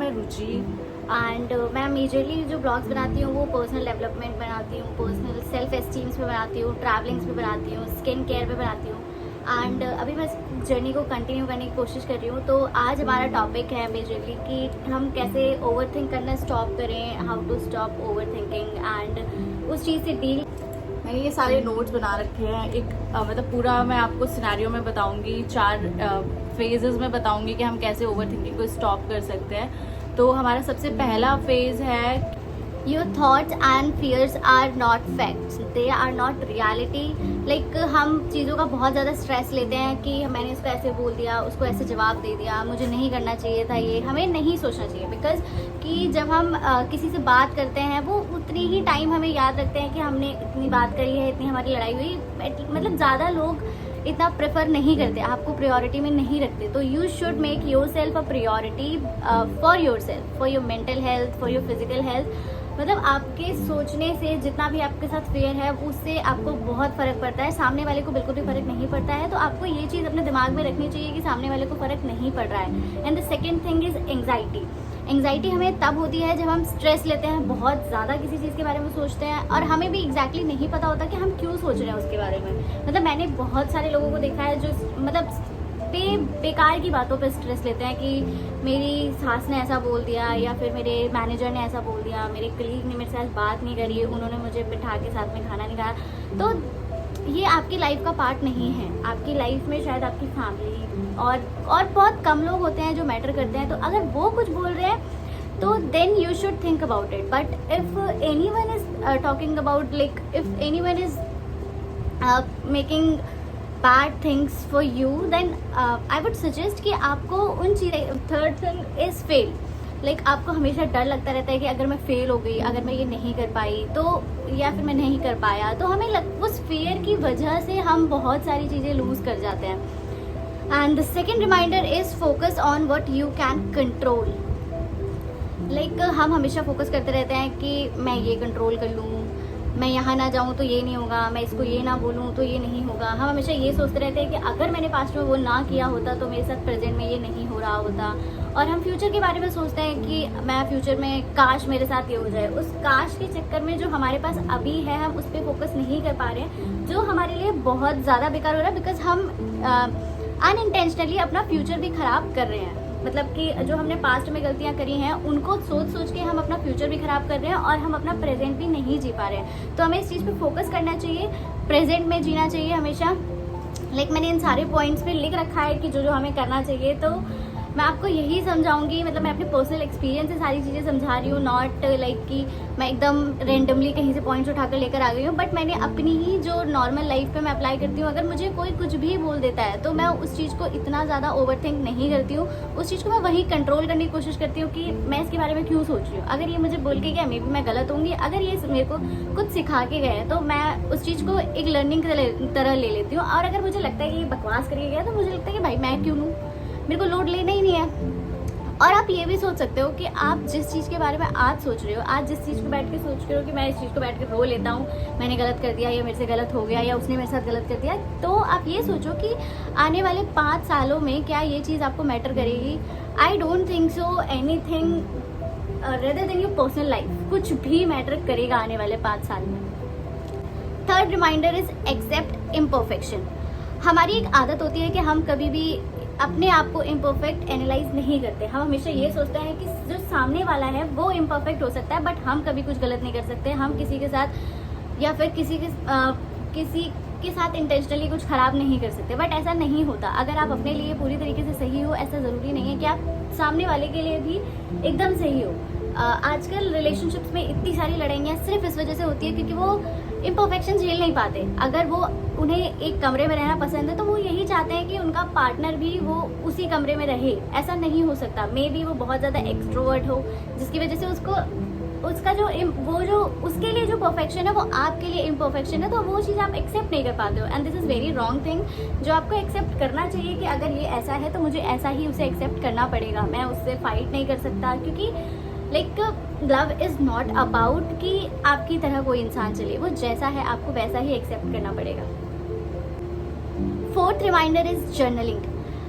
है रुचि एंड मैं मेजरली जो ब्लॉग्स बनाती हूँ वो पर्सनल डेवलपमेंट बनाती हूँ, पर्सनल सेल्फ एस्टीम्स पे बनाती हूँ, ट्रैवलिंग्स पे बनाती हूँ, स्किन केयर पे बनाती हूँ। एंड अभी मैं इस जर्नी को कंटिन्यू करने की कोशिश कर रही हूँ। तो आज हमारा टॉपिक है मेजरली कि हम कैसे ओवर थिंक करना स्टॉप करें, how to stop overthinking and उस चीज़ से डील। मैंने ये सारे नोट्स बना रखे हैं। एक मतलब पूरा मैं आपको सिनेरियो में बताऊंगी, 4 फेजेस में बताऊंगी कि हम कैसे ओवर थिंकिंग को स्टॉप कर सकते हैं। तो हमारा सबसे पहला फेज है, Your thoughts and fears are not facts, they are not reality. Like हम चीज़ों का बहुत ज़्यादा स्ट्रेस लेते हैं कि मैंने इसको ऐसे बोल दिया, उसको ऐसे जवाब दे दिया, मुझे नहीं करना चाहिए था ये। हमें नहीं सोचना चाहिए बिकॉज कि जब हम किसी से बात करते हैं वो उतनी ही टाइम हमें याद रखते हैं कि हमने इतनी बात करी है, इतनी हमारी लड़ाई हुई। मतलब ज़्यादा लोग इतना प्रेफर नहीं करते, आपको प्रायोरिटी में नहीं रखते। तो you should make your self a priority for your self, for your mental health, for your physical health. मतलब आपके सोचने से जितना भी आपके साथ फेयर है उससे आपको बहुत फ़र्क पड़ता है, सामने वाले को बिल्कुल भी फ़र्क नहीं पड़ता है। तो आपको ये चीज़ अपने दिमाग में रखनी चाहिए कि सामने वाले को फ़र्क नहीं पड़ रहा है। And the second thing is anxiety. Anxiety हमें तब होती है जब हम स्ट्रेस लेते हैं, बहुत ज़्यादा किसी चीज़ के बारे में सोचते हैं और हमें भी एग्जैक्टली नहीं पता होता कि हम क्यों सोच रहे हैं उसके बारे में। मतलब मैंने बहुत सारे लोगों को देखा है जो मतलब बेकार की बातों पे स्ट्रेस लेते हैं कि मेरी सास ने ऐसा बोल दिया, या फिर मेरे मैनेजर ने ऐसा बोल दिया, मेरे कलीग ने मेरे साथ बात नहीं करी, उन्होंने मुझे बिठा के साथ में खाना नहीं खाया। तो ये आपकी लाइफ का पार्ट नहीं है। आपकी लाइफ में शायद आपकी फैमिली और बहुत कम लोग होते हैं जो मैटर करते हैं। तो अगर वो कुछ बोल रहे हैं तो then you should think about it. But if anyone is talking about, like if anyone is making bad things for you, then I would suggest कि आपको उन चीज़ें। Third thing is fail. Like आपको हमेशा डर लगता रहता है कि अगर मैं फेल हो गई, अगर मैं ये नहीं कर पाई तो, या फिर मैं नहीं कर पाया तो हमें उस फियर की वजह से हम बहुत सारी चीज़ें लूज कर जाते हैं। And the second reminder is focus on what you can control. Like हम हमेशा फोकस करते रहते हैं कि मैं ये कंट्रोल कर लूँ, मैं यहाँ ना जाऊँ तो ये नहीं होगा, मैं इसको ये ना बोलूँ तो ये नहीं होगा। हम हमेशा ये सोचते रहते हैं कि अगर मैंने पास्ट में वो ना किया होता तो मेरे साथ प्रेजेंट में ये नहीं हो रहा होता। और हम फ्यूचर के बारे में सोचते हैं कि मैं फ्यूचर में काश मेरे साथ ये हो जाए। उस काश के चक्कर में जो हमारे पास अभी है हम उस पर फोकस नहीं कर पा रहे हैं, जो हमारे लिए बहुत ज़्यादा बेकार हो रहा है बिकॉज हम अनइंटेंशनली अपना फ्यूचर भी ख़राब कर रहे हैं। मतलब कि जो हमने पास्ट में गलतियां करी हैं उनको सोच सोच के हम अपना फ्यूचर भी खराब कर रहे हैं और हम अपना प्रेजेंट भी नहीं जी पा रहे हैं। तो हमें इस चीज़ पे फोकस करना चाहिए, प्रेजेंट में जीना चाहिए हमेशा। लाइक मैंने इन सारे पॉइंट्स पे लिख रखा है कि जो जो हमें करना चाहिए। तो मैं आपको यही समझाऊंगी, मतलब मैं अपने पर्सनल एक्सपीरियंस से सारी चीज़ें समझा रही हूँ, नॉट लाइक कि मैं एकदम रेंडमली कहीं से पॉइंट्स उठाकर लेकर आ गई हूँ। बट मैंने अपनी ही जो नॉर्मल लाइफ पे मैं अप्लाई करती हूँ। अगर मुझे कोई कुछ भी बोल देता है तो मैं उस चीज़ को इतना ज़्यादा ओवर थिंक नहीं करती हूँ, उस चीज़ को मैं वही कंट्रोल करने की कोशिश करती हूँ कि मैं इसके बारे में क्यों सोच रही हूँ। अगर ये मुझे बोल के गया मे बी मैं गलत होंगी, अगर ये मेरे को कुछ सिखा के गए तो मैं उस चीज़ को एक लर्निंग तरह ले लेती हूँ। और अगर मुझे लगता है कि ये बकवास करके गया तो मुझे लगता है कि भाई मैं क्यों लूँ, मेरे को लोड लेना ही नहीं है। और आप ये भी सोच सकते हो कि आप जिस चीज़ के बारे में आज सोच रहे हो, आज जिस चीज़ को बैठ के सोच रहे हो कि मैं इस चीज़ को बैठ के रो लेता हूँ, मैंने गलत कर दिया या मेरे से गलत हो गया या उसने मेरे साथ गलत कर दिया, तो आप ये सोचो कि आने वाले 5 सालों में क्या ये चीज़ आपको मैटर करेगी। I don't think so anything rather than your personal life कुछ भी मैटर करेगा आने वाले 5 साल में। Third reminder is accept imperfection. हमारी एक आदत होती है कि हम कभी भी अपने आप को इम्परफेक्ट एनालाइज नहीं करते। हम हमेशा ये सोचते हैं कि जो सामने वाला है वो इम्परफेक्ट हो सकता है, बट हम कभी कुछ गलत नहीं कर सकते। हम किसी के साथ या फिर किसी के साथ इंटेंशनली कुछ खराब नहीं कर सकते। बट ऐसा नहीं होता। अगर आप अपने लिए पूरी तरीके से सही हो, ऐसा ज़रूरी नहीं है कि आप सामने वाले के लिए भी एकदम सही हो। आजकल रिलेशनशिप्स में इतनी सारी लड़ाइयाँ सिर्फ इस वजह से होती है क्योंकि वो इम्परफेक्शन झेल नहीं पाते। अगर वो उन्हें एक कमरे में रहना पसंद है तो वो यही चाहते हैं कि उनका पार्टनर भी वो उसी कमरे में रहे। ऐसा नहीं हो सकता। मे बी वो बहुत ज़्यादा एक्सट्रोवर्ट हो जिसकी वजह से उसका जो उसके लिए जो परफेक्शन है वो आपके लिए इम्परफेक्शन है, तो वो चीज़ आप एक्सेप्ट नहीं कर पाते हो। And this is very wrong thing. जो आपको एक्सेप्ट करना चाहिए कि अगर ये ऐसा है तो मुझे ऐसा ही उसे एक्सेप्ट करना पड़ेगा, मैं उससे फाइट नहीं कर सकता। क्योंकि like love is not about कि आपकी तरह कोई इंसान चले, वो जैसा है आपको वैसा ही एक्सेप्ट करना पड़ेगा। Fourth reminder is journaling.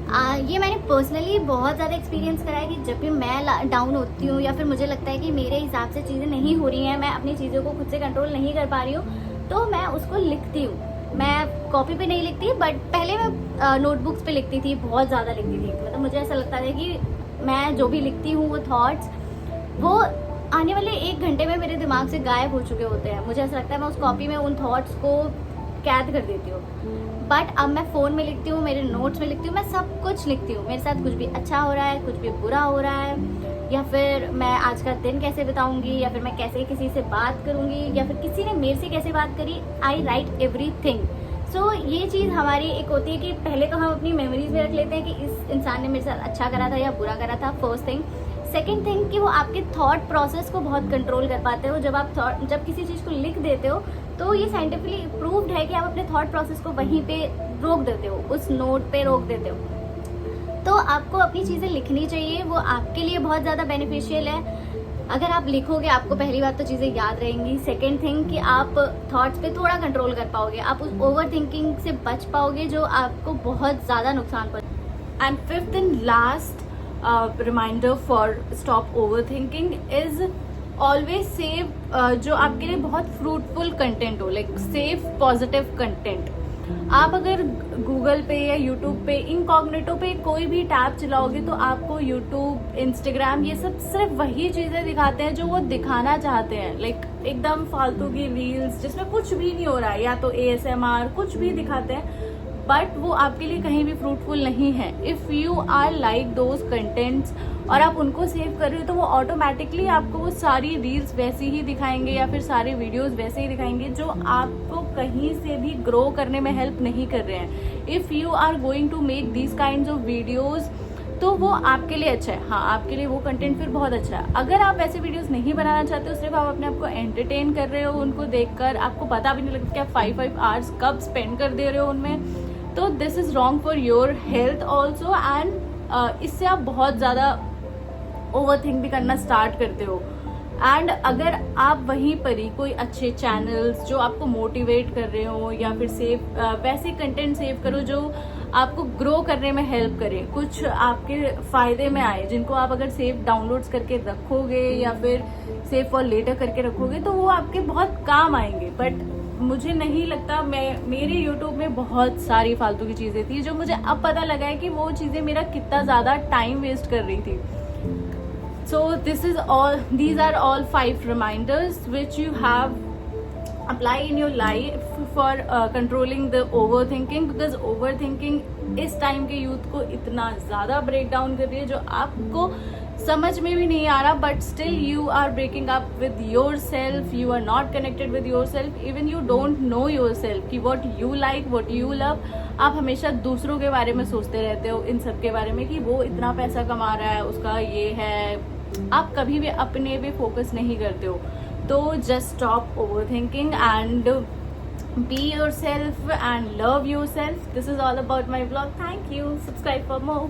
ये मैंने पर्सनली बहुत ज़्यादा एक्सपीरियंस करा है कि जब भी मैं डाउन होती हूँ या फिर मुझे लगता है कि मेरे हिसाब से चीज़ें नहीं हो रही हैं, मैं अपनी चीज़ों को खुद से कंट्रोल नहीं कर पा रही हूँ, तो मैं उसको लिखती हूँ। मैं कॉपी पे नहीं लिखती, बट पहले मैं नोटबुक्स पे लिखती थी, बहुत ज़्यादा लिखती थी। मतलब मुझे ऐसा लगता था कि मैं जो भी लिखती हूँ वो थॉट्स वो आने वाले 1 घंटे में मेरे दिमाग से गायब हो चुके होते हैं। मुझे ऐसा लगता है मैं उस कॉपी में उन थॉट्स को कैद कर देती हूँ। बट अब मैं फ़ोन में लिखती हूँ, मेरे नोट्स में लिखती हूँ, मैं सब कुछ लिखती हूँ। मेरे साथ कुछ भी अच्छा हो रहा है, कुछ भी बुरा हो रहा है, या फिर मैं आज का दिन कैसे बिताऊंगी, या फिर मैं कैसे किसी से बात करूंगी, या फिर किसी ने मेरे से कैसे बात करी। आई राइट एवरीथिंग। सो ये चीज़ हमारी एक होती है कि पहले तो हम अपनी मेमोरीज में रख लेते हैं कि इस इंसान ने मेरे साथ अच्छा करा था या बुरा करा था, फर्स्ट थिंग। सेकेंड थिंग कि वो आपके थॉट प्रोसेस को बहुत कंट्रोल कर पाते हो। जब किसी चीज़ को लिख देते हो तो ये साइंटिफिकली प्रूव्ड है कि आप अपने थॉट प्रोसेस को वहीं पे रोक देते हो, उस नोट पे रोक देते हो। तो आपको अपनी चीज़ें लिखनी चाहिए, वो आपके लिए बहुत ज़्यादा बेनिफिशियल है। अगर आप लिखोगे आपको पहली बात तो चीज़ें याद रहेंगी। सेकेंड थिंग कि आप थॉट्स पे थोड़ा कंट्रोल कर पाओगे, आप उस ओवर थिंकिंग से बच पाओगे जो आपको बहुत ज़्यादा नुकसान पहुंचाए। And fifth and last reminder for stop overthinking is always save जो आपके लिए बहुत फ्रूटफुल कंटेंट हो, लाइक सेव पॉजिटिव कंटेंट। आप अगर गूगल पे या यूट्यूब पे इनकॉग्निटो पे कोई भी टैब चलाओगे तो आपको यूट्यूब, इंस्टाग्राम ये सब सिर्फ वही चीजें दिखाते हैं जो वो दिखाना चाहते हैं, लाइक एकदम फालतू की रील्स जिसमें कुछ भी नहीं हो रहा है, या तो ASMR कुछ भी दिखाते हैं, बट वो आपके लिए कहीं भी फ्रूटफुल नहीं है। If you are like those contents और आप उनको सेव कर रहे हो तो वो ऑटोमेटिकली आपको वो सारी रील्स वैसी ही दिखाएंगे या फिर सारे वीडियोस वैसे ही दिखाएंगे जो आपको कहीं से भी ग्रो करने में हेल्प नहीं कर रहे हैं। If you are going to make these kinds of videos तो वो आपके लिए अच्छा है, हाँ आपके लिए वो कंटेंट फिर बहुत अच्छा है। अगर आप वैसे वीडियोस नहीं बनाना चाहते हो, सिर्फ आप अपने आप को एंटरटेन कर रहे हो उनको देखकर, आपको पता भी नहीं लगता कि आप 5 आवर्स कब स्पेंड कर दे रहे हो उनमें, तो this is wrong for your health also. And इससे आप बहुत ज़्यादा ओवर थिंक भी करना स्टार्ट करते हो। एंड अगर आप वहीं पर ही कोई अच्छे चैनल्स जो आपको मोटिवेट कर रहे हो या फिर वैसे कंटेंट सेव करो जो आपको ग्रो करने में हेल्प करे, कुछ आपके फायदे में आए, जिनको आप अगर सेव डाउनलोड्स करके रखोगे या फिर सेव फॉर लेटर करके रखोगे तो वो आपके बहुत काम आएंगे। बट मुझे नहीं लगता, मेरे यूट्यूब में बहुत सारी फालतू की चीजें थी जो मुझे अब पता लगा है कि वो चीजें मेरा कितना ज्यादा टाइम वेस्ट कर रही थी। So these are all 5 reminders which you have apply in your life for controlling the overthinking, because overthinking इस टाइम के यूथ को इतना ज़्यादा ब्रेक डाउन कर रही है जो आपको समझ में भी नहीं आ रहा, but still you are breaking up with yourself, you are not connected with yourself, even you don't know yourself कि what you like, what you love. आप हमेशा दूसरों के बारे में सोचते रहते हो, इन सब के बारे में कि वो इतना पैसा कमा रहा है, उसका ये है, आप कभी भी अपने पे फोकस नहीं करते हो। तो just stop overthinking and be yourself and love yourself. This is all about my vlog. Thank you. Subscribe for more.